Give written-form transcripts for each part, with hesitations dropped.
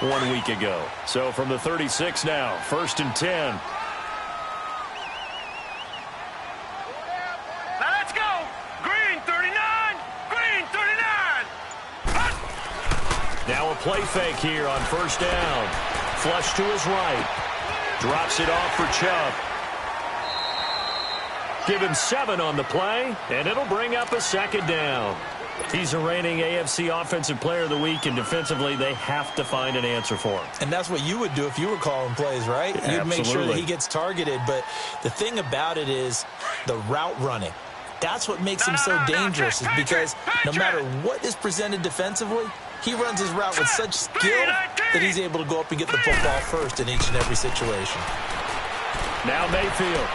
1 week ago. So from the 36 now, 1st and 10. Let's go. Green 39. Green 39. Now a play fake here on 1st down. Flush to his right. Drops it off for Chubb. Give him 7 on the play, and it'll bring up a 2nd down. He's a reigning AFC Offensive Player of the Week, and defensively they have to find an answer for him. And that's what you would do if you were calling plays, right? Absolutely. You'd make sure that he gets targeted. But the thing about it is the route running. That's what makes him so dangerous, is because no matter what is presented defensively, he runs his route with such skill that he's able to go up and get the football first in each and every situation. Now Mayfield.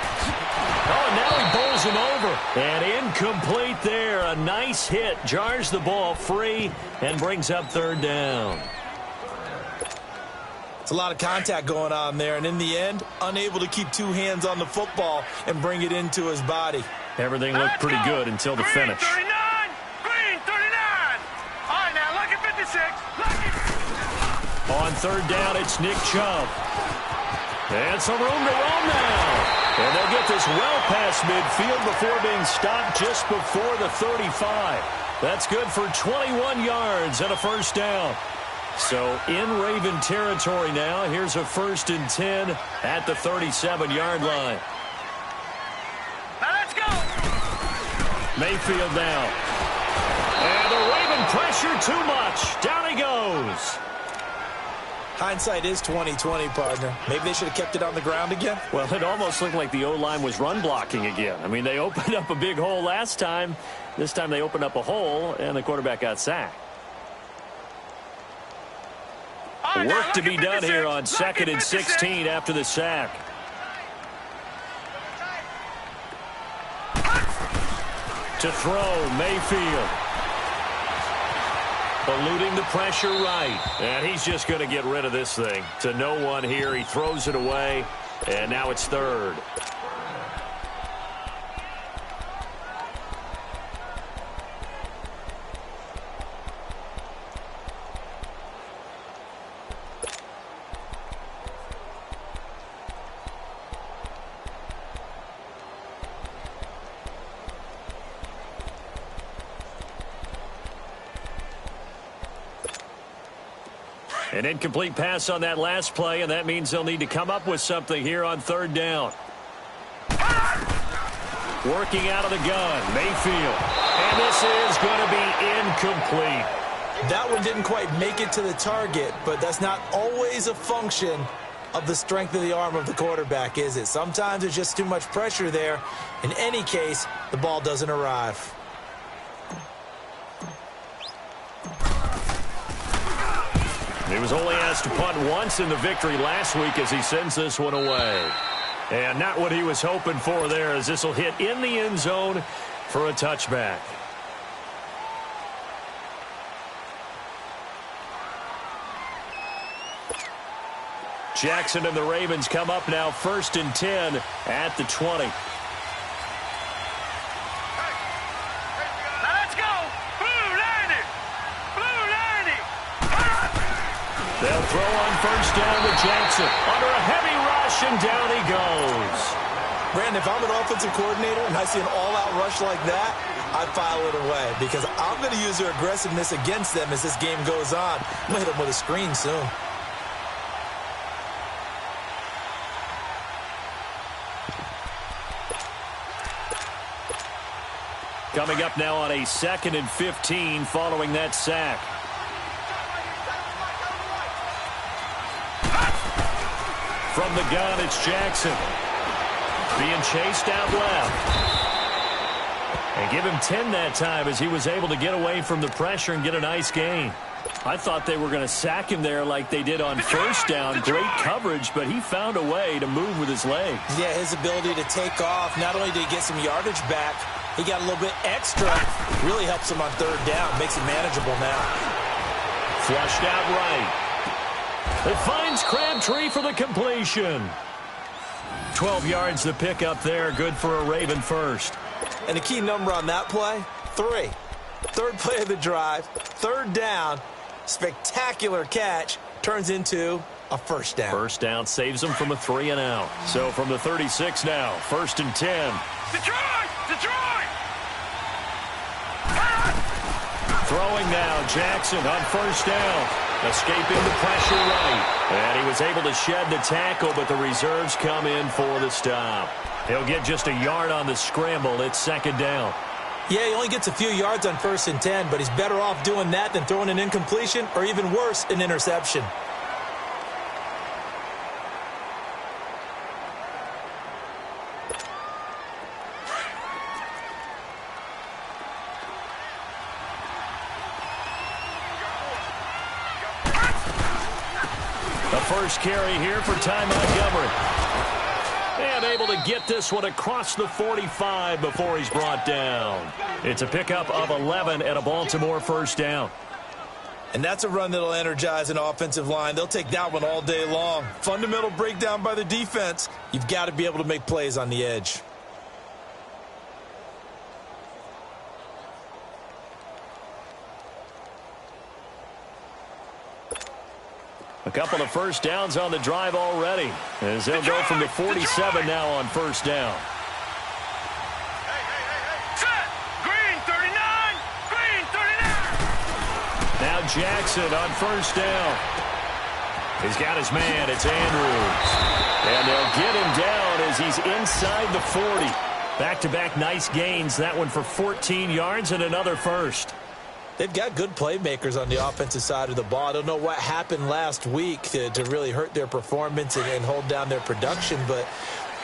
Oh, and now he bowls him over. And incomplete there. A nice hit. Jars the ball free and brings up 3rd down. It's a lot of contact going on there. And in the end, unable to keep 2 hands on the football and bring it into his body. Everything looked pretty good until the finish. Green 39. Green 39. All right, now look at 56. On 3rd down, it's Nick Chubb. And some room to roam now. And they'll get this well past midfield before being stopped just before the 35. That's good for 21 yards and a 1st down. So in Raven territory now. Here's a 1st and 10 at the 37-yard line. Now let's go. Mayfield now. And the Raven pressure too much. Down he goes. Hindsight is 20/20, partner. Maybe they should have kept it on the ground again. Well, it almost looked like the O-line was run blocking again. I mean, they opened up a big hole last time. This time they opened up a hole, and the quarterback got sacked. Work to be done here on 2nd and 16 after the sack. To throw, Mayfield. Eluding the pressure right. And he's just going to get rid of this thing. To no one here. He throws it away. And now it's 3rd. An incomplete pass on that last play, and that means they'll need to come up with something here on 3rd down. Working out of the gun, Mayfield. And this is going to be incomplete. That one didn't quite make it to the target, but that's not always a function of the strength of the arm of the quarterback, is it? Sometimes there's just too much pressure there. In any case, the ball doesn't arrive. He was only asked to punt once in the victory last week as he sends this one away. And not what he was hoping for there, as this will hit in the end zone for a touchback. Jackson and the Ravens come up now 1st and 10 at the 20. They'll throw on 1st down to Jackson. Under a heavy rush, and down he goes. Brandon, if I'm an offensive coordinator and I see an all-out rush like that, I file it away because I'm going to use their aggressiveness against them as this game goes on. I'm going to hit them with a screen soon. Coming up now on a 2nd and 15 following that sack. From the gun, it's Jackson. Being chased out left. And give him 10 that time as he was able to get away from the pressure and get a nice gain. I thought they were going to sack him there like they did on 1st down. Great coverage, but he found a way to move with his legs. Yeah, his ability to take off. Not only did he get some yardage back, he got a little bit extra. Really helps him on 3rd down. Makes it manageable now. Flushed out right. It finds Crabtree for the completion. 12 yards to pick up there. Good for a Raven first. And the key number on that play, 3. 3rd play of the drive, 3rd down, spectacular catch, turns into a first down. First down saves them from a 3-and-out. So from the 36 now, 1st and 10. Detroit! Detroit! Throwing now, Jackson on 1st down. Escaping the pressure right. And he was able to shed the tackle, but the reserves come in for the stop. He'll get just a yard on the scramble. It's 2nd down. Yeah, he only gets a few yards on 1st and 10, but he's better off doing that than throwing an incompletion or even worse, an interception. The first carry here for Ty Montgomery. And able to get this one across the 45 before he's brought down. It's a pickup of 11 at a Baltimore 1st down. And that's a run that'll energize an offensive line. They'll take that one all day long. Fundamental breakdown by the defense. You've got to be able to make plays on the edge. A couple of first downs on the drive already, as they'll go from the 47 now on 1st down. Set! Green 39! Green 39! Now Jackson on 1st down. He's got his man. It's Andrews. And they'll get him down as he's inside the 40. Back-to-back nice gains. That one for 14 yards and another first. They've got good playmakers on the offensive side of the ball. I don't know what happened last week to really hurt their performance and hold down their production, but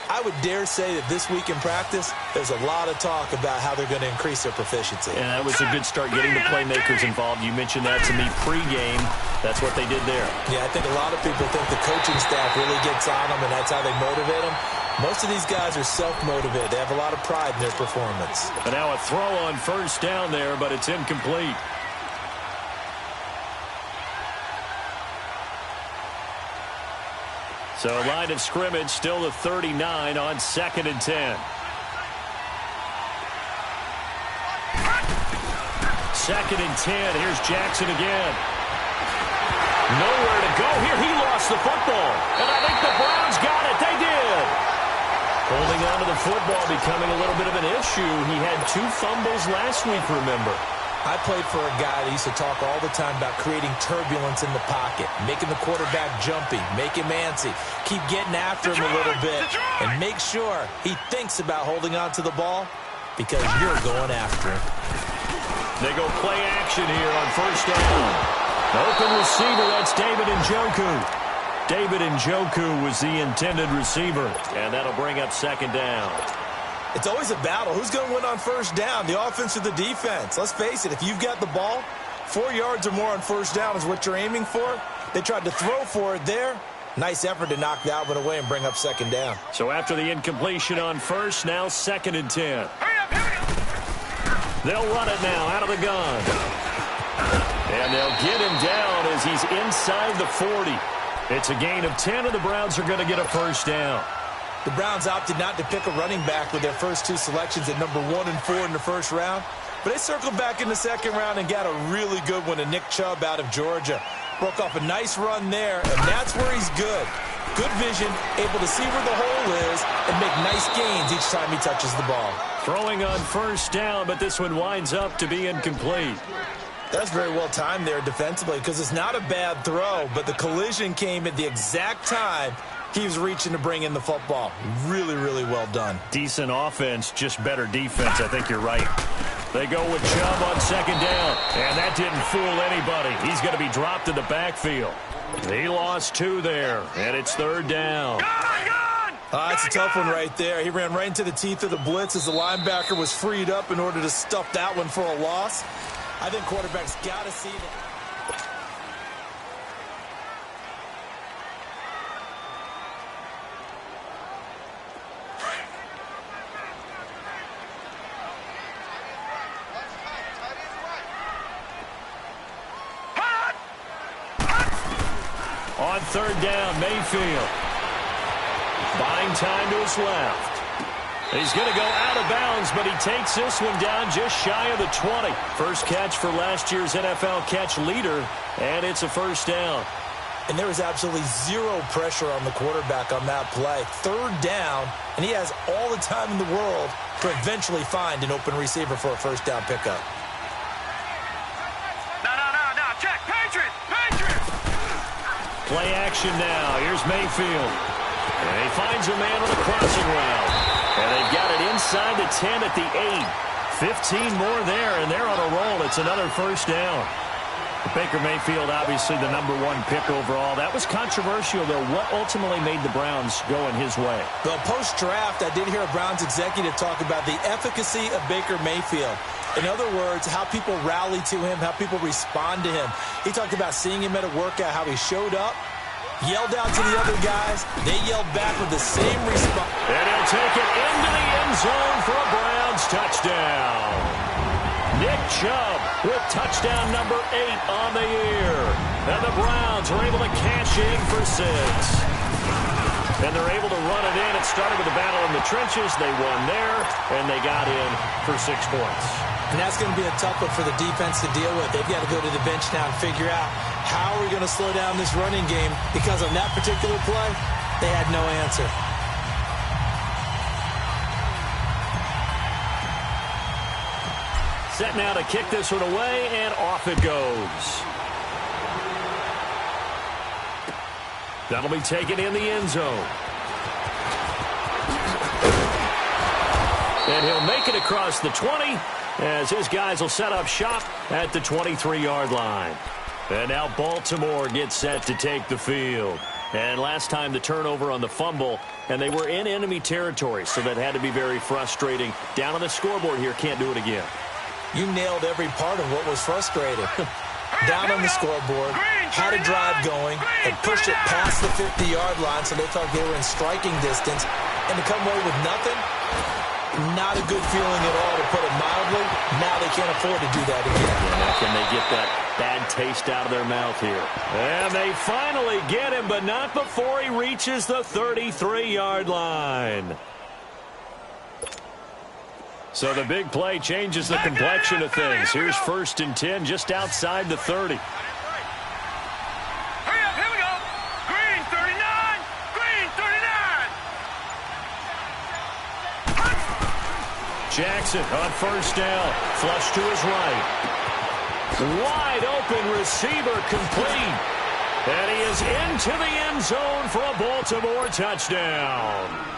I would dare say that this week in practice, there's a lot of talk about how they're going to increase their proficiency. And that was a good start getting the playmakers involved. You mentioned that to me pregame. That's what they did there. Yeah, I think a lot of people think the coaching staff really gets on them, and that's how they motivate them. Most of these guys are self-motivated. They have a lot of pride in their performance. And now a throw on 1st down there, but it's incomplete. So line of scrimmage still the 39 on 2nd and 10. 2nd and 10. Here's Jackson again. Nowhere to go here. He lost the football. And I think the Browns got it. They did. Holding on to the football becoming a little bit of an issue. He had 2 fumbles last week, remember. I played for a guy that used to talk all the time about creating turbulence in the pocket, making the quarterback jumpy, make him antsy, keep getting after him a little bit, and make sure he thinks about holding on to the ball because you're going after him. They go play action here on 1st down. Open receiver, that's David Njoku. David Njoku was the intended receiver, and that'll bring up 2nd down. It's always a battle. Who's going to win on 1st down, the offense or the defense? Let's face it, if you've got the ball, 4 yards or more on 1st down is what you're aiming for. They tried to throw for it there. Nice effort to knock that one away and bring up 2nd down. So after the incompletion on 1st, now 2nd and 10. They'll run it now out of the gun. And they'll get him down as he's inside the 40. It's a gain of 10, and the Browns are going to get a 1st down. The Browns opted not to pick a running back with their first 2 selections at number 1 and 4 in the 1st round. But they circled back in the 2nd round and got a really good one to Nick Chubb out of Georgia. Broke off a nice run there, and that's where he's good. Good vision, able to see where the hole is, and make nice gains each time he touches the ball. Throwing on 1st down, but this one winds up to be incomplete. That's very well timed there defensively because it's not a bad throw, but the collision came at the exact time he was reaching to bring in the football. Really, really well done. Decent offense, just better defense. I think you're right. They go with Chubb on 2nd down, and that didn't fool anybody. He's going to be dropped in the backfield. He lost 2 there, and it's 3rd down. It's a tough one right there. He ran right into the teeth of the blitz as the linebacker was freed up in order to stuff that one for a loss. I think quarterbacks got to see that. On 3rd down, Mayfield. Buying time to his left. He's going to go out of bounds, but he takes this one down just shy of the 20. First catch for last year's NFL catch leader, and it's a 1st down. And there was absolutely zero pressure on the quarterback on that play. Third down, and he has all the time in the world to eventually find an open receiver for a first down pickup. No. Check. Patriots. Play action now. Here's Mayfield. And he finds a man on the crossing route. And they've got it inside the 10 at the 8. 15 more there, and they're on a roll. It's another first down. Baker Mayfield, obviously the #1 pick overall. That was controversial, though. What ultimately made the Browns go in his way? Well, post-draft, I did hear a Browns executive talk about the efficacy of Baker Mayfield. In other words, how people rally to him, how people respond to him. He talked about seeing him at a workout, how he showed up, yelled out to the other guys. They yelled back with the same response. And he'll take it into the end zone for a Browns touchdown. Nick Chubb with touchdown #8 on the year. And the Browns are able to cash in for 6. And they're able to run it in. It started with a battle in the trenches. They won there, and they got in for 6 points. And that's going to be a tough one for the defense to deal with. They've got to go to the bench now and figure out how are we going to slow down this running game, because on that particular play, they had no answer. Set now to kick this one away, and off it goes. That'll be taken in the end zone. And he'll make it across the 20 as his guys will set up shop at the 23-yard line. And now Baltimore gets set to take the field. And last time the turnover on the fumble, and they were in enemy territory, so that had to be very frustrating. Down on the scoreboard here, can't do it again. You nailed every part of what was frustrating. Down on the scoreboard, had a drive going, and pushed it past the 50-yard line, so they thought they were in striking distance. And to come away with nothing, not a good feeling at all, to put it mildly. Now they can't afford to do that again. Yeah, can they get that bad taste out of their mouth here? And they finally get him, but not before he reaches the 33-yard line. So the big play changes the complexion of things. Here's 1st and 10 just outside the 30. Hurry up, here we go. Green 39. Green 39. Jackson on 1st down. Flush to his right. Wide open receiver complete. And he is into the end zone for a Baltimore touchdown.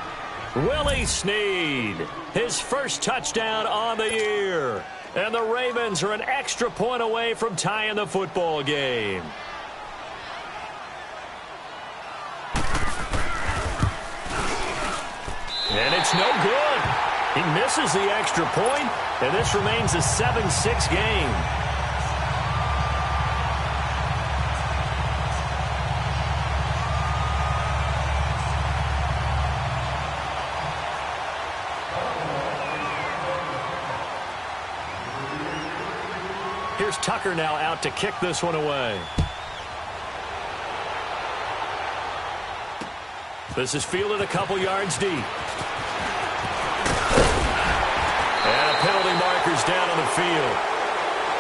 Willie Snead, his first touchdown on the year. And the Ravens are an extra point away from tying the football game. And it's no good. He misses the extra point, and this remains a 7-6 game. Here's Tucker now out to kick this one away. This is fielded a couple yards deep. And penalty markers down on the field.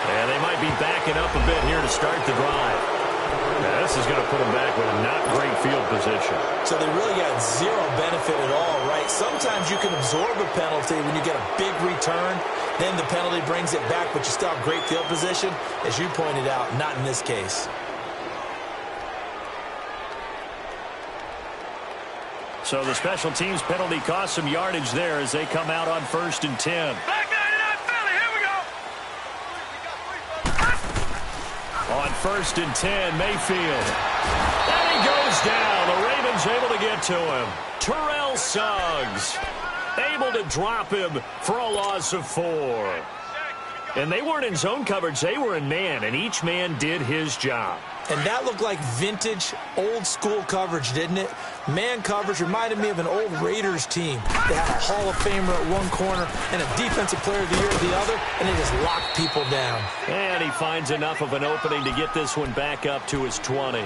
And they might be backing up a bit here to start the drive. Now, this is going to put them back with a not great field position. So they really got zero benefit at all, right? Sometimes you can absorb a penalty when you get a big return. Then the penalty brings it back, but you still have great field position. As you pointed out, not in this case. So the special teams penalty cost some yardage there as they come out on 1st and 10. Back 99 Philly, here we go. On 1st and 10, Mayfield. And he goes down. The Ravens able to get to him. Terrell Suggs able to drop him for a loss of 4. And they weren't in zone coverage. They were in man, and each man did his job. And that looked like vintage, old-school coverage, didn't it? Man coverage reminded me of an old Raiders team. They had a Hall of Famer at one corner and a Defensive Player of the Year at the other, and they just locked people down. And he finds enough of an opening to get this one back up to his 20.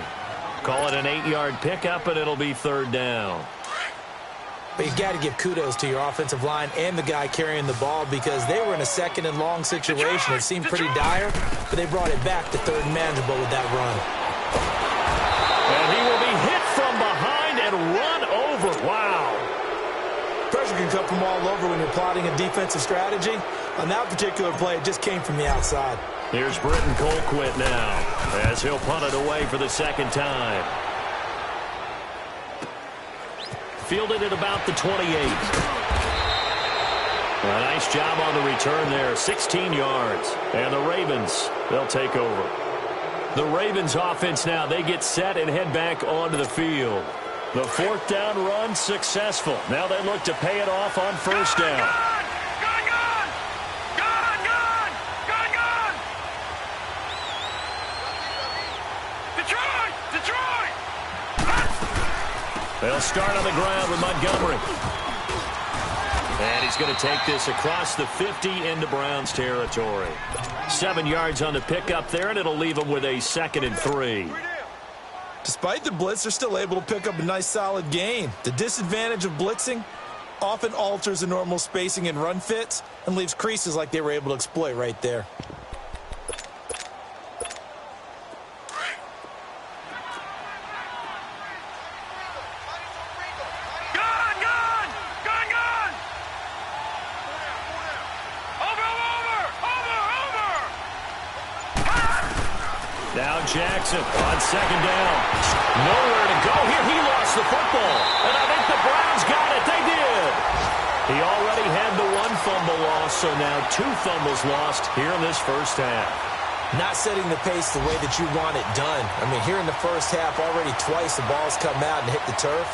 Call it an 8-yard pickup, and it'll be 3rd down. But you got to give kudos to your offensive line and the guy carrying the ball, because they were in a 2nd and long situation. It seemed pretty dire, but they brought it back to 3rd and manageable with that run. And come from all over when you're plotting a defensive strategy. On that particular play, it just came from the outside. Here's Britton Colquitt now as he'll punt it away for the second time. Fielded at about the 28. A nice job on the return there, 16 yards. And the Ravens, they'll take over. The Ravens offense now, they get set and head back onto the field. The fourth down run successful. Now they look to pay it off on first down. They'll start on the ground with Montgomery. And he's going to take this across the 50 into Browns territory. 7 yards on the pickup there, and it'll leave them with a 2nd and 3. Despite the blitz, they're still able to pick up a nice solid gain. The disadvantage of blitzing often alters the normal spacing and run fits and leaves creases like they were able to exploit right there. Now Jackson on second down. Nowhere to go here. He lost the football. And I think the Browns got it. They did. He already had the 1 fumble loss, so now 2 fumbles lost here in this first half. Not setting the pace the way that you want it done. I mean, here in the first half, already twice the ball's come out and hit the turf.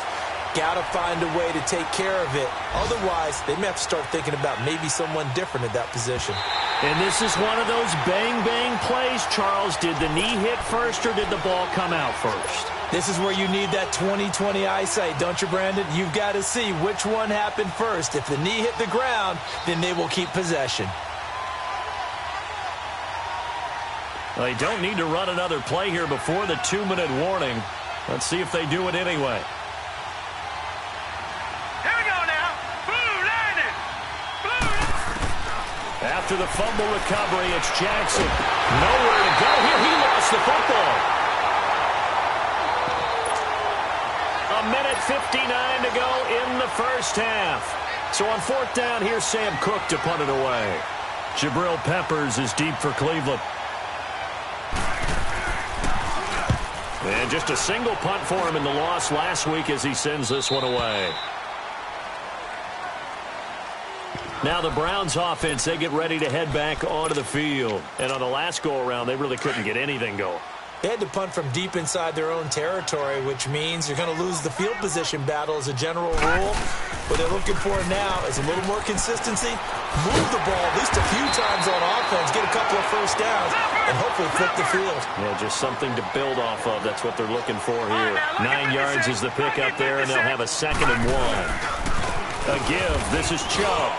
Got to find a way to take care of it. Otherwise, they may have to start thinking about maybe someone different at that position. And this is one of those bang-bang plays, Charles. Did the knee hit first or did the ball come out first? This is where you need that 20/20 eyesight, don't you, Brandon? You've got to see which one happened first. If the knee hit the ground, then they will keep possession. Well, they don't need to run another play here before the 2-minute warning. Let's see if they do it anyway. After the fumble recovery, it's Jackson. Nowhere to go here. He lost the football. 1:59 to go in the first half. So on fourth down, here's Sam Cook to punt it away. Jabril Peppers is deep for Cleveland. And just a single punt for him in the loss last week as he sends this one away. Now the Browns offense, they get ready to head back onto the field. And on the last go-around, they really couldn't get anything going. They had to punt from deep inside their own territory, which means you're going to lose the field position battle as a general rule. What they're looking for now is a little more consistency, move the ball at least a few times on offense, get a couple of first downs, and hopefully flip the field. Yeah, just something to build off of. That's what they're looking for here. 9 yards is the pick up there, and they'll have a 2nd and 1. A give. This is Chubb.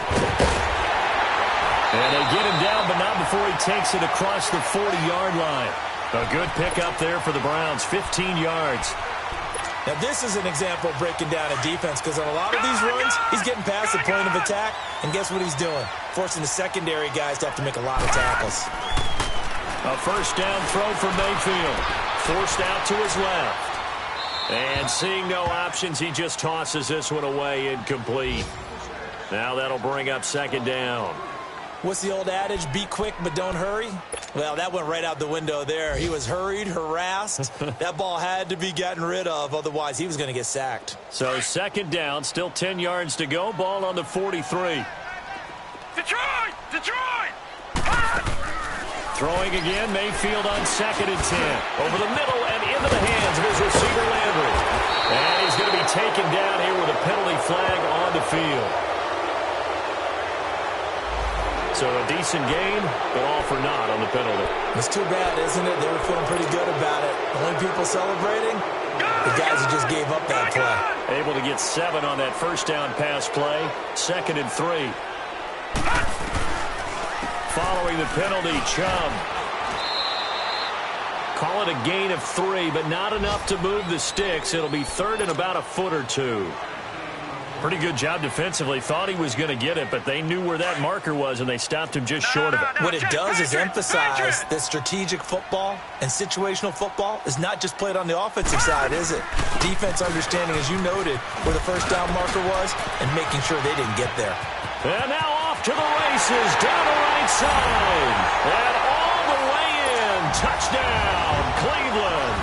And they get him down, but not before he takes it across the 40-yard line. A good pickup there for the Browns, 15 yards. Now, this is an example of breaking down a defense because on a lot of these runs, he's getting past the point of attack, and guess what he's doing? Forcing the secondary guys to have to make a lot of tackles. A first down throw for Mayfield. Forced out to his left. And seeing no options, he just tosses this one away incomplete. Now that'll bring up 2nd down. What's the old adage? Be quick, but don't hurry? Well, that went right out the window there. He was hurried, harassed. That ball had to be gotten rid of. Otherwise, he was going to get sacked. So 2nd down, still 10 yards to go. Ball on the 43. Detroit! Detroit! Throwing again, Mayfield on 2nd and 10. Over the middle and into the hands of his receiver, Landry. And he's going to be taken down here with a penalty flag on the field. So a decent gain, but all for naught on the penalty. It's too bad, isn't it? They were feeling pretty good about it. The only people celebrating, the guys who just gave up that play. Able to get 7 on that first down pass play. 2nd and 3. Following the penalty, Chubb. Call it a gain of 3, but not enough to move the sticks. It'll be 3rd and about a foot or two. Pretty good job defensively. Thought he was going to get it, but they knew where that marker was, and they stopped him just short of it. What it does is emphasize that strategic football and situational football is not just played on the offensive side, is it? Defense understanding, as you noted, where the first down marker was and making sure they didn't get there. And now off to the races, down the right side. And all the way in. Touchdown, Cleveland.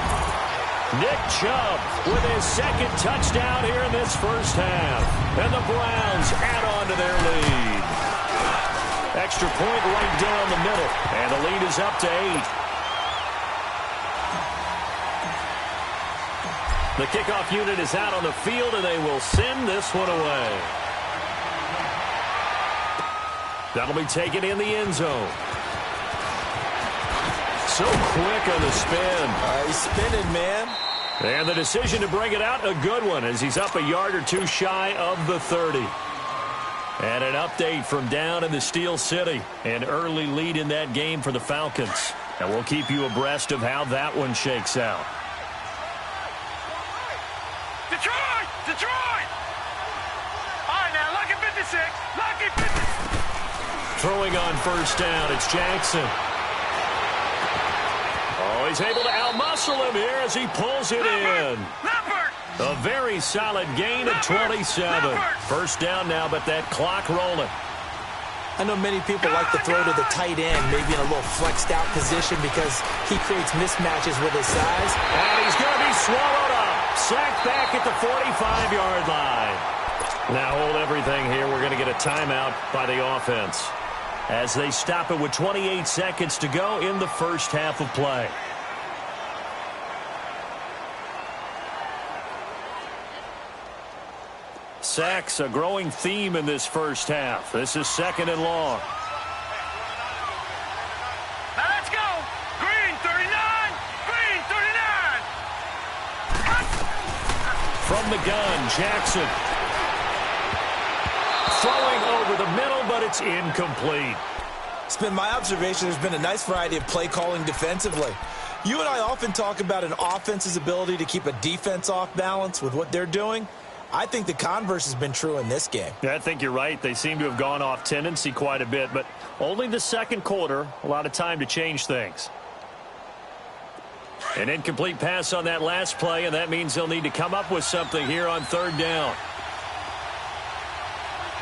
Nick Chubb with his second touchdown here in this first half. And the Browns add on to their lead. Extra point right down the middle. And the lead is up to 8. The kickoff unit is out on the field, and they will send this one away. That'll be taken in the end zone. So quick on the spin. He's spinning, man. And the decision to bring it out, a good one, as he's up a yard or two shy of the 30. And an update from down in the Steel City. An early lead in that game for the Falcons. And we'll keep you abreast of how that one shakes out. Detroit! Detroit! All right, now, lucky 56. Lucky 56. Throwing on first down, it's Jackson. Oh, he's able to outmuscle him here as he pulls it in. A very solid gain of 27. First down now, but that clock rolling. I know many people like to throw to the tight end, maybe in a little flexed out position because he creates mismatches with his size. And he's going to be swallowed up. Sacked back at the 45-yard line. Now hold everything here. We're going to get a timeout by the offense as they stop it with 28 seconds to go in the first half of play. Sacks, a growing theme in this first half. This is second and long. Now let's go. Green 39. Green 39. From the gun, Jackson. Throwing over the middle, but it's incomplete. It's been my observation there's been a nice variety of play calling defensively. You and I often talk about an offense's ability to keep a defense off balance with what they're doing. I think the converse has been true in this game. Yeah, I think you're right. They seem to have gone off tendency quite a bit, but only the second quarter, a lot of time to change things. An incomplete pass on that last play, and that means they'll need to come up with something here on third down.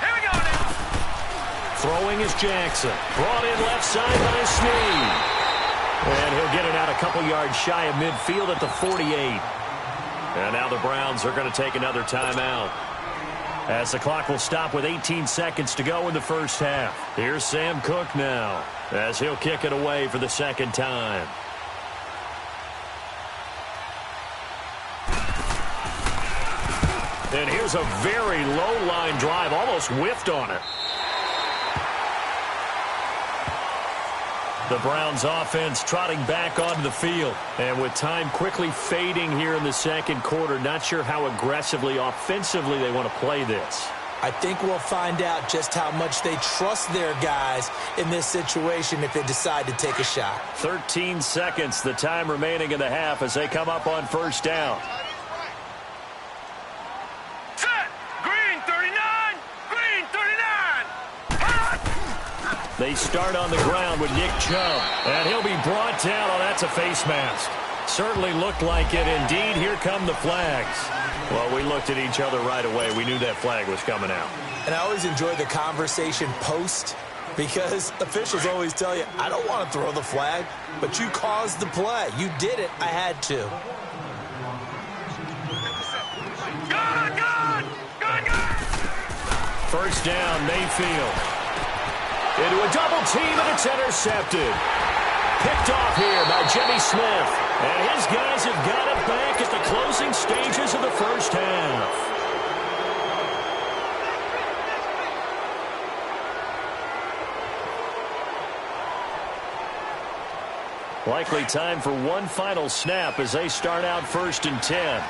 Here we go now. Throwing is Jackson. Brought in left side by Snead. And he'll get it out a couple yards shy of midfield at the 48. And now the Browns are going to take another timeout, as the clock will stop with 18 seconds to go in the first half. Here's Sam Cook now, as he'll kick it away for the second time. And here's a very low line drive, almost whiffed on it. The Browns offense trotting back onto the field. And with time quickly fading here in the second quarter, not sure how aggressively, offensively they want to play this. I think we'll find out just how much they trust their guys in this situation if they decide to take a shot. 13 seconds, the time remaining in the half as they come up on first down. Set. Green 39. Green 39. They start on the ground with Nick Chubb, and he'll be brought down. Oh, that's a face mask. Certainly looked like it. Indeed, here come the flags. Well, we looked at each other right away. We knew that flag was coming out. And I always enjoy the conversation post because officials always tell you, I don't want to throw the flag, but you caused the play. You did it. I had to. Good, good. Good, good. First down, Mayfield. Into a double team, and it's intercepted. Picked off here by Jimmy Smith. And his guys have got it back at the closing stages of the first half. Likely time for one final snap as they start out first and 10.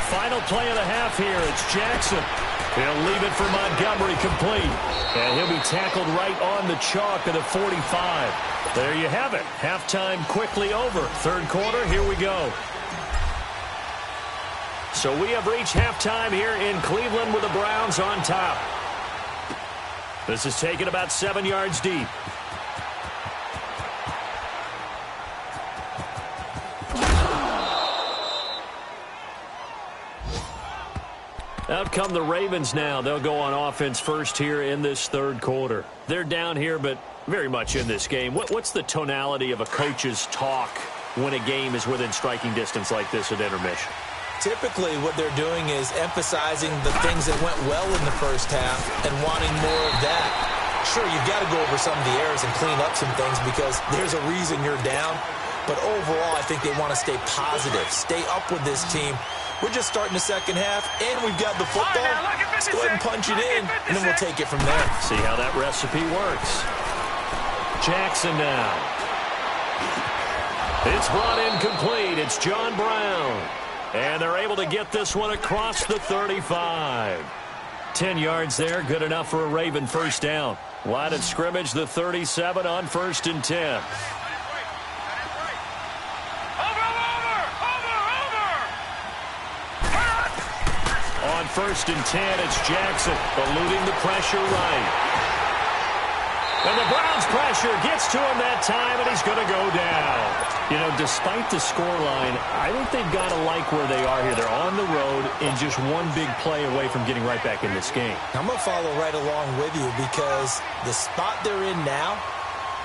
Final play of the half here. It's Jackson. He'll leave it for Montgomery complete. And he'll be tackled right on the chalk of the 45. There you have it. Halftime quickly over. Third quarter, here we go. So we have reached halftime here in Cleveland with the Browns on top. This is taken about 7 yards deep. Out come the Ravens now. They'll go on offense first here in this third quarter. They're down here, but very much in this game. What's the tonality of a coach's talk when a game is within striking distance like this at intermission? Typically, what they're doing is emphasizing the things that went well in the first half and wanting more of that. Sure, you've got to go over some of the errors and clean up some things because there's a reason you're down. But overall, I think they want to stay positive, stay up with this team. We're just starting the second half, and we've got the football. Let's go ahead and punch it in, and then we'll take it from there. See how that recipe works. Jackson now. It's brought in complete. It's John Brown. And they're able to get this one across the 35. 10 yards there, good enough for a Raven first down. Line of scrimmage, the 37 on 1st and 10. On 1st and 10, it's Jackson eluding the pressure right. And the Browns pressure gets to him that time, and he's going to go down. You know, despite the scoreline, I think they've got to like where they are here. They're on the road and just one big play away from getting right back in this game. I'm going to follow right along with you because the spot they're in now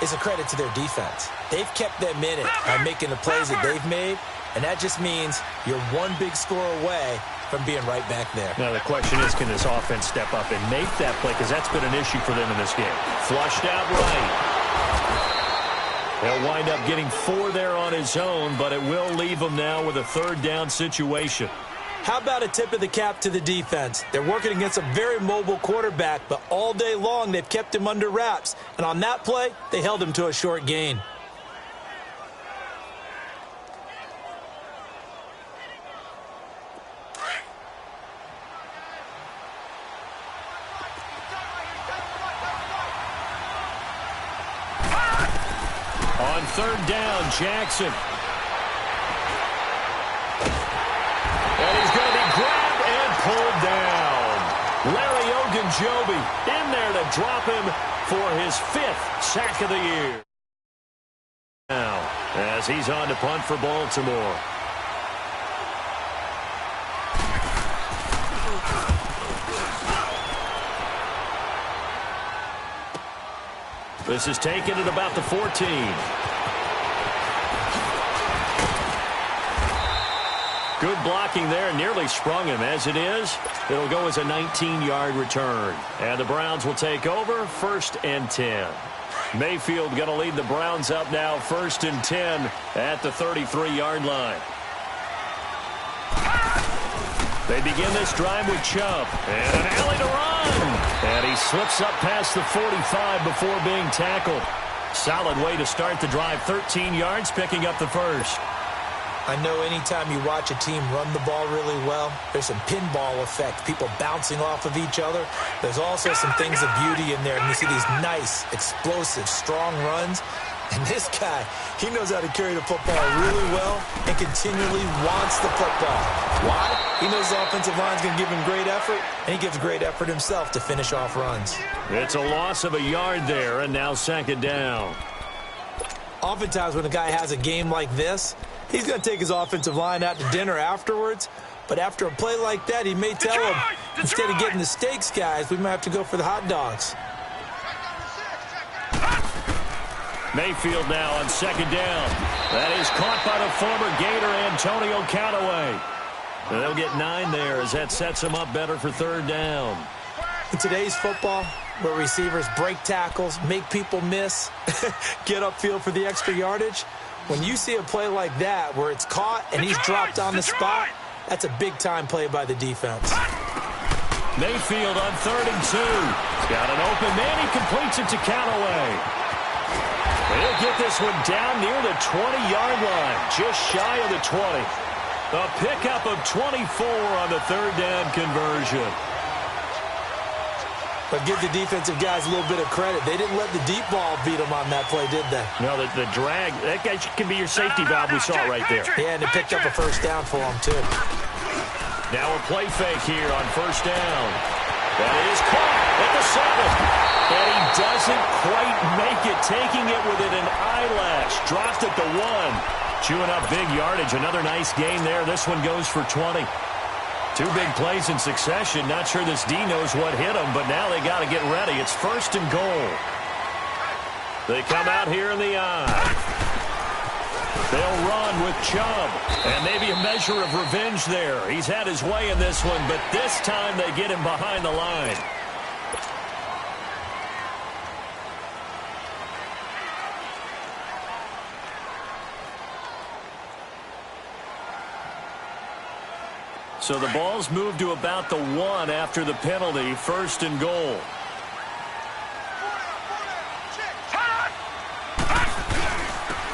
is a credit to their defense. They've kept them in it by making the plays that they've made, and that just means you're one big score away from being right back there. Now, the question is, can this offense step up and make that play? Because that's been an issue for them in this game. Flushed out right. He'll wind up getting 4 there on his own, but it will leave him now with a third down situation. How about a tip of the cap to the defense? They're working against a very mobile quarterback, but all day long they've kept him under wraps. And on that play, they held him to a short gain. On third down, Jackson. And he's going to be grabbed and pulled down. Larry Ogunjobi in there to drop him for his 5th sack of the year. Now, as he's on to punt for Baltimore. This is taken at about the 14. Good blocking there, nearly sprung him. As it is, it'll go as a 19-yard return. And the Browns will take over, 1st and 10. Mayfield going to lead the Browns up now, 1st and 10 at the 33-yard line. They begin this drive with Chubb. And an alley to run. And he slips up past the 45 before being tackled. Solid way to start the drive. 13 yards, picking up the first. I know anytime you watch a team run the ball really well, there's some pinball effect, people bouncing off of each other. There's also some things of beauty in there, and you see these nice, explosive, strong runs. And this guy, he knows how to carry the football really well and continually wants the football. Why? He knows the offensive line's going to give him great effort, and he gives great effort himself to finish off runs. It's a loss of a yard there, and now 2nd down. Oftentimes when a guy has a game like this, he's going to take his offensive line out to dinner afterwards. But after a play like that, he may tell him, instead of getting the steaks, guys, we might have to go for the hot dogs. Mayfield now on 2nd down. That is caught by the former Gator Antonio Callaway. And they'll get 9 there as that sets him up better for 3rd down. In today's football, where receivers break tackles, make people miss, get upfield for the extra yardage, when you see a play like that where it's caught and he's dropped on the spot, that's a big-time play by the defense. Mayfield on 3rd and 2. Got an open man. He completes it to Callaway. He'll get this one down near the 20-yard line, just shy of the 20. A pickup of 24 on the 3rd down conversion. But give the defensive guys a little bit of credit. They didn't let the deep ball beat them on that play, did they? No, the drag, that guy can be your safety valve. We saw it right there. Yeah, and it picked up a first down for them, too. Now a play fake here on first down. That is caught at the 7. And he doesn't quite make it, taking it within an eyelash. Dropped at the 1. Chewing up big yardage. Another nice gain there. This one goes for 20. 2 big plays in succession. Not sure this D knows what hit him, but now they got to get ready. It's first and goal. They come out here in the eye. They'll run with Chubb. And maybe a measure of revenge there. He's had his way in this one, but this time they get him behind the line. So the ball's moved to about the 1 after the penalty. First and goal.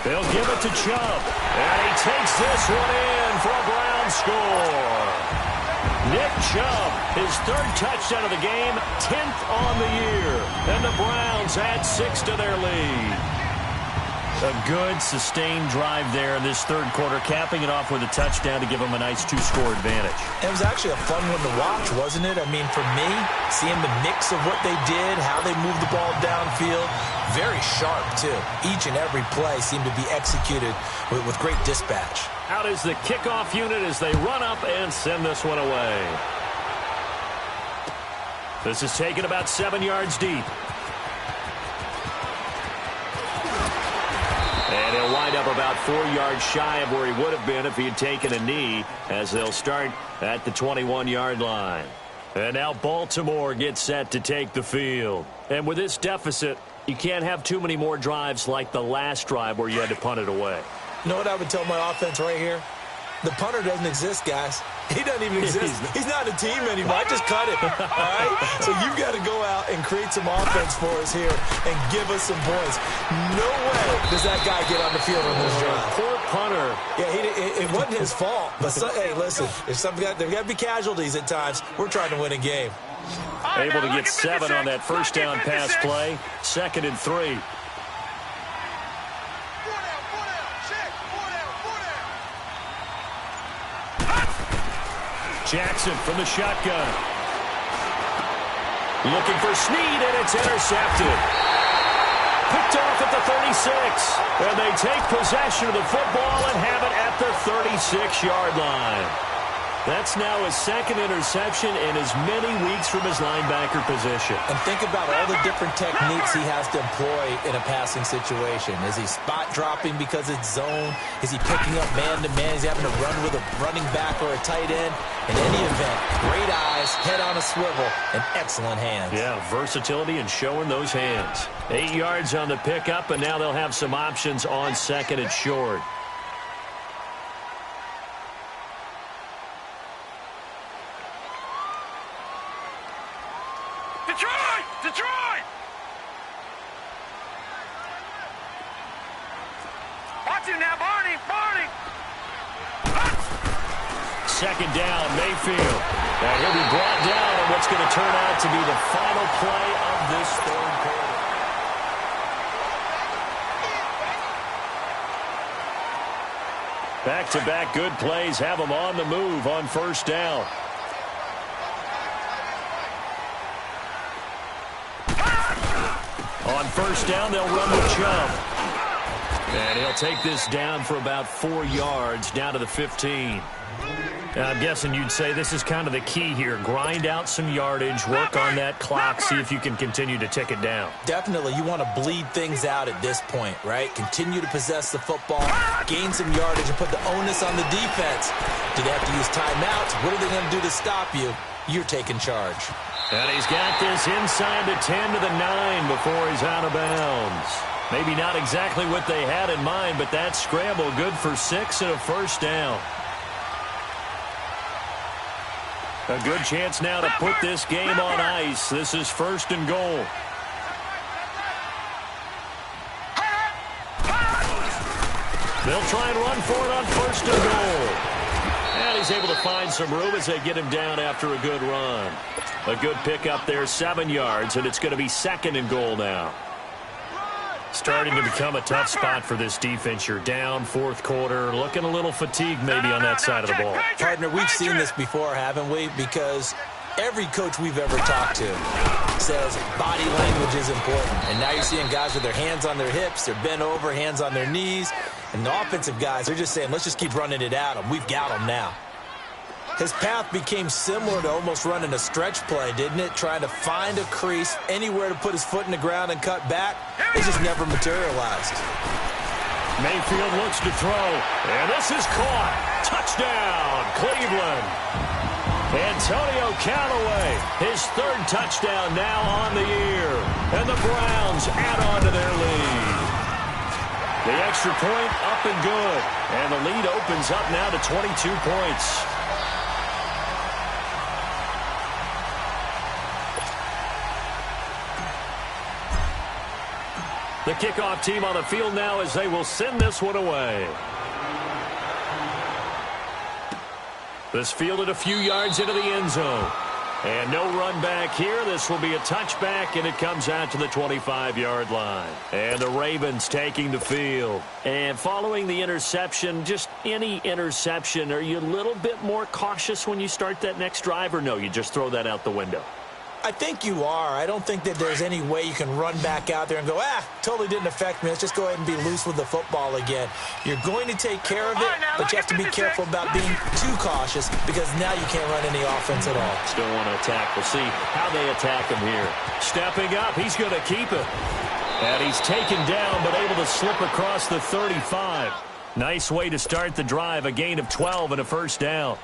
They'll give it to Chubb. And he takes this one in for a Brown score. Nick Chubb, his 3rd touchdown of the game, 10th on the year. And the Browns add 6 to their lead. A good, sustained drive there in this 3rd quarter, capping it off with a touchdown to give them a nice 2-score advantage. It was actually a fun one to watch, wasn't it? I mean, for me, seeing the mix of what they did, how they moved the ball downfield, very sharp, too. Each and every play seemed to be executed with great dispatch. Out is the kickoff unit as they run up and send this one away. This is taken about 7 yards deep. And he'll wind up about 4 yards shy of where he would have been if he had taken a knee, as they'll start at the 21-yard line. And now Baltimore gets set to take the field. And with this deficit, you can't have too many more drives like the last drive where you had to punt it away. You know what I would tell my offense right here? The punter doesn't exist, guys. He doesn't even exist. He's not a team anymore. I just cut him, all right? So you've got to go out and create some offense for us here and give us some points. No way does that guy get on the field on this drive. Poor punter. Yeah, it wasn't his fault. But, hey, listen, if there's got to be casualties at times. We're trying to win a game. Able to get 7 on that first down pass play. 2nd and 3. Jackson from the shotgun. Looking for Snead, and it's intercepted. Picked off at the 36. And they take possession of the football and have it at the 36-yard line. That's now his 2nd interception in as many weeks from his linebacker position. And think about all the different techniques he has to employ in a passing situation. Is he spot dropping because it's zone? Is he picking up man-to-man? Is he having to run with a running back or a tight end? In any event, great eyes, head on a swivel, and excellent hands. Yeah, versatility and showing those hands. 8 yards on the pickup, and now they'll have some options on 2nd and short. Detroit! Watch him now, Barney! 2nd down, Mayfield. And he'll be brought down on what's going to turn out to be the final play of this 3rd quarter. Back-to-back good plays have them on the move on first down. On first down, they'll run with Chubb. And he'll take this down for about 4 yards, down to the 15. Now, I'm guessing you'd say this is kind of the key here. Grind out some yardage, work on that clock, see if you can continue to tick it down. Definitely. You want to bleed things out at this point, right? Continue to possess the football, gain some yardage, and put the onus on the defense. Do they have to use timeouts? What are they going to do to stop you? You're taking charge. And he's got this inside the 10 to the 9 before he's out of bounds. Maybe not exactly what they had in mind, but that scramble good for 6 and a first down. A good chance now to put this game on ice. This is 1st and goal. They'll try and run for it on 1st and goal. And he's able to find some room as they get him down after a good run. A good pickup there, 7 yards, and it's going to be 2nd and goal now. Starting to become a tough spot for this defense. You're down 4th quarter, looking a little fatigued maybe on that side of the ball. Partner, we've seen this before, haven't we? Because every coach we've ever talked to says body language is important. And now you're seeing guys with their hands on their hips, they're bent over, hands on their knees. And the offensive guys, they're just saying, let's just keep running it at them. We've got them now. His path became similar to almost running a stretch play, didn't it? Trying to find a crease, anywhere to put his foot in the ground and cut back. It just never materialized. Mayfield looks to throw, and this is caught. Touchdown, Cleveland. Antonio Callaway, his 3rd touchdown now on the year. And the Browns add on to their lead. The extra point up and good. And the lead opens up now to 22 points. The kickoff team on the field now as they will send this one away. This fielded a few yards into the end zone. And no run back here. This will be a touchback, and it comes out to the 25-yard line. And the Ravens taking the field. And following the interception, just any interception, are you a little bit more cautious when you start that next drive, or no, you just throw that out the window? I think you are. I don't think that there's any way you can run back out there and go, totally didn't affect me. Let's just go ahead and be loose with the football again. You're going to take care of it, but you have to be careful about being too cautious because now you can't run any offense at all. Still want to attack. We'll see how they attack him here. Stepping up, he's going to keep it. And he's taken down, but able to slip across the 35. Nice way to start the drive, a gain of 12 and a first down.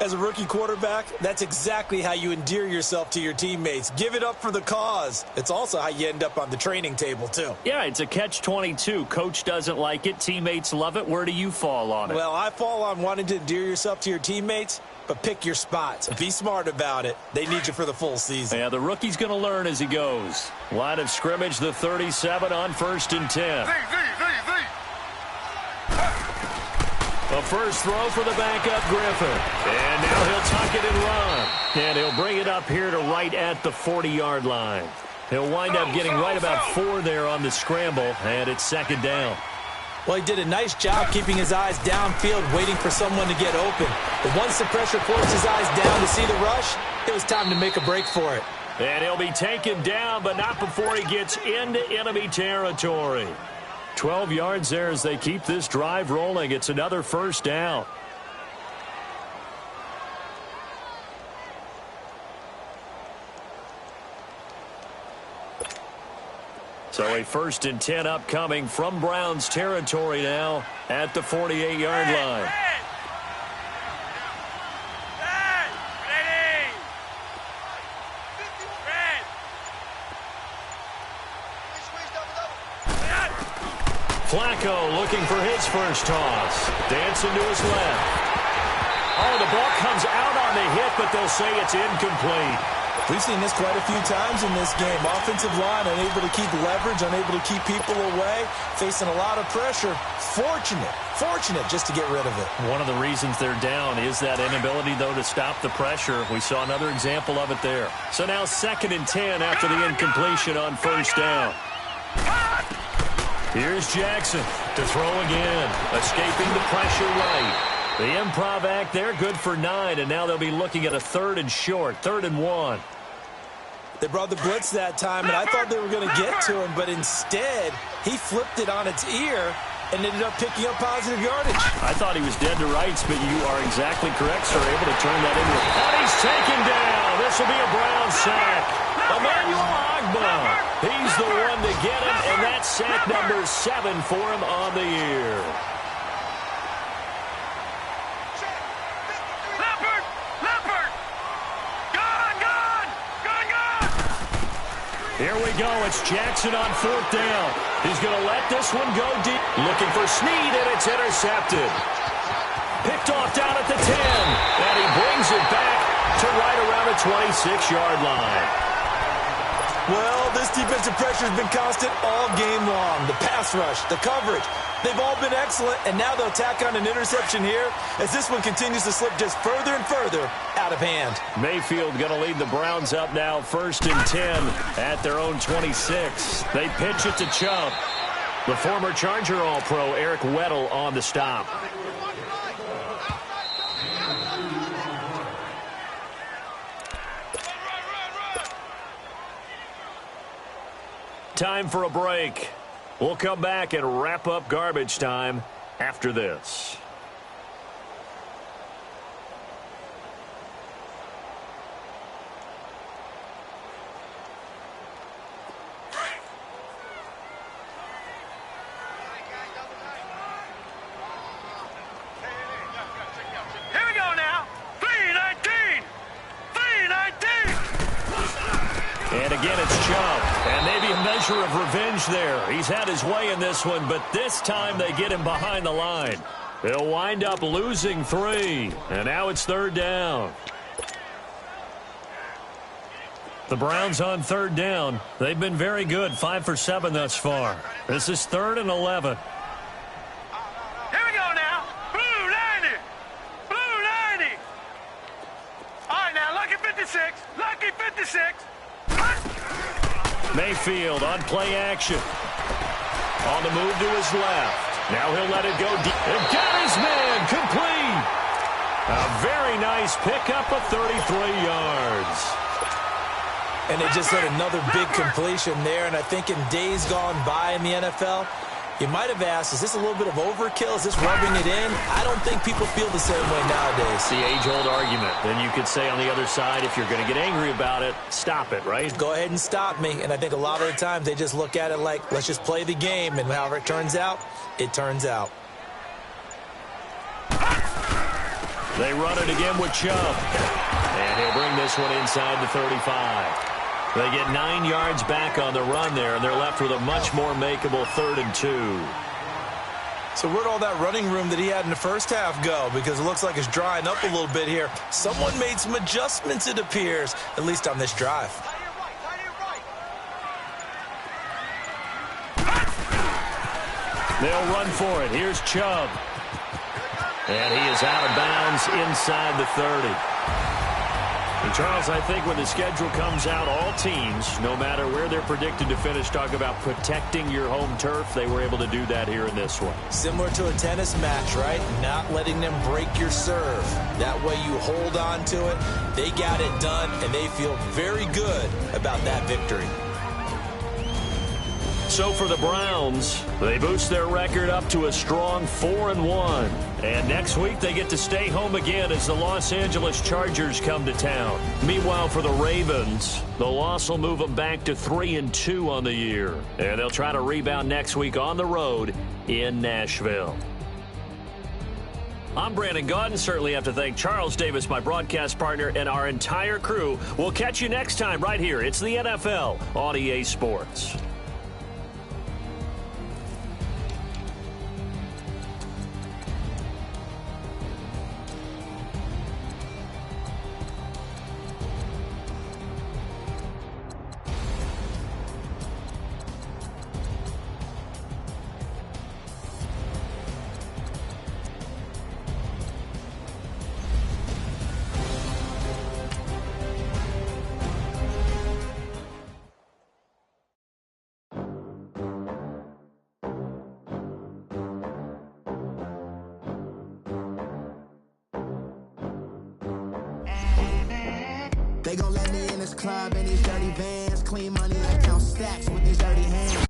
As a rookie quarterback, that's exactly how you endear yourself to your teammates. Give it up for the cause. It's also how you end up on the training table, too. Yeah, it's a catch-22. Coach doesn't like it. Teammates love it. Where do you fall on it? Well, I fall on wanting to endear yourself to your teammates, but pick your spots. Be smart about it. They need you for the full season. Yeah, the rookie's going to learn as he goes. Line of scrimmage, the 37 on 1st and 10. A first throw for the backup Griffin. And now he'll tuck it and run. And he'll bring it up here to right at the 40-yard line. He'll wind up getting right about 4 there on the scramble, and it's 2nd down. Well, he did a nice job keeping his eyes downfield, waiting for someone to get open. But once the pressure forced his eyes down to see the rush, it was time to make a break for it. And he'll be taken down, but not before he gets into enemy territory. 12 yards there as they keep this drive rolling. It's another first down. So a 1st and 10 upcoming from Browns territory now at the 48-yard line. Flacco looking for his first toss. Dancing to his left. Oh, the ball comes out on the hit, but they'll say it's incomplete. We've seen this quite a few times in this game. Offensive line unable to keep leverage, unable to keep people away, facing a lot of pressure. Fortunate just to get rid of it. One of the reasons they're down is that inability, though, to stop the pressure. We saw another example of it there. So now 2nd and 10 after the incompletion on first down. Here's Jackson to throw again, escaping the pressure right. The improv act there, good for 9, and now they'll be looking at a 3rd and short, 3rd and 1. They brought the blitz that time, and I thought they were going to get to him, but instead, he flipped it on its ear and ended up picking up positive yardage. I thought he was dead to rights, but you are exactly correct, sir, able to turn that into a... And he's taken down. This will be a Brown sack. Emmanuel Ogbah. He's the one to get him, and that's sack number 7 for him on the year. Here we go. It's Jackson on 4th down. He's going to let this one go deep. Looking for Snead, and it's intercepted. Picked off down at the 10. And he brings it back to right around the 26-yard line. Well, this defensive pressure has been constant all game long. The pass rush, the coverage, they've all been excellent, and now they'll tack on an interception here as this one continues to slip just further and further out of hand. Mayfield going to lead the Browns up now 1st and 10 at their own 26. They pitch it to Chubb. The former Charger All-Pro Eric Weddle on the stop. Time for a break. We'll come back and wrap up garbage time after this. Here we go now. 3-19. 3-19. And again, it's Chubb. And maybe a measure of revenge there. He's had his way in this one, but this time they get him behind the line. They'll wind up losing 3. And now it's 3rd down. The Browns on 3rd down. They've been very good, 5 for 7 thus far. This is 3rd and 11. Here we go now. Blue 90. Blue 90. All right, now, lucky 56. Lucky 56. Mayfield on play action. On the move to his left. Now he'll let it go deep. And got his man complete. A very nice pickup of 33 yards. And they just had another big completion there. And I think in days gone by in the NFL, you might have asked, is this a little bit of overkill? Is this rubbing it in? I don't think people feel the same way nowadays. The age-old argument. Then you could say on the other side, if you're going to get angry about it, stop it, right? Go ahead and stop me. And I think a lot of the times they just look at it like, let's just play the game. And however it turns out, it turns out. They run it again with Chubb. And he'll bring this one inside the 35. They get 9 yards back on the run there, and they're left with a much more makeable 3rd and 2. So where'd all that running room that he had in the first half go? Because it looks like it's drying up a little bit here. Someone made some adjustments, it appears, at least on this drive. They'll run for it. Here's Chubb. And he is out of bounds inside the 30. And Charles, I think when the schedule comes out, all teams, no matter where they're predicted to finish, talk about protecting your home turf. They were able to do that here in this one. Similar to a tennis match, right? Not letting them break your serve. That way you hold on to it. They got it done, and they feel very good about that victory. So for the Browns, they boost their record up to a strong 4-1. And next week they get to stay home again as the Los Angeles Chargers come to town. Meanwhile, for the Ravens, the loss will move them back to 3-2 on the year. And they'll try to rebound next week on the road in Nashville. I'm Brandon Gaudin. Certainly have to thank Charles Davis, my broadcast partner, and our entire crew. We'll catch you next time right here. It's the NFL on EA Sports. They gon' let me in this club in these dirty vans. Clean money that count stacks with these dirty hands.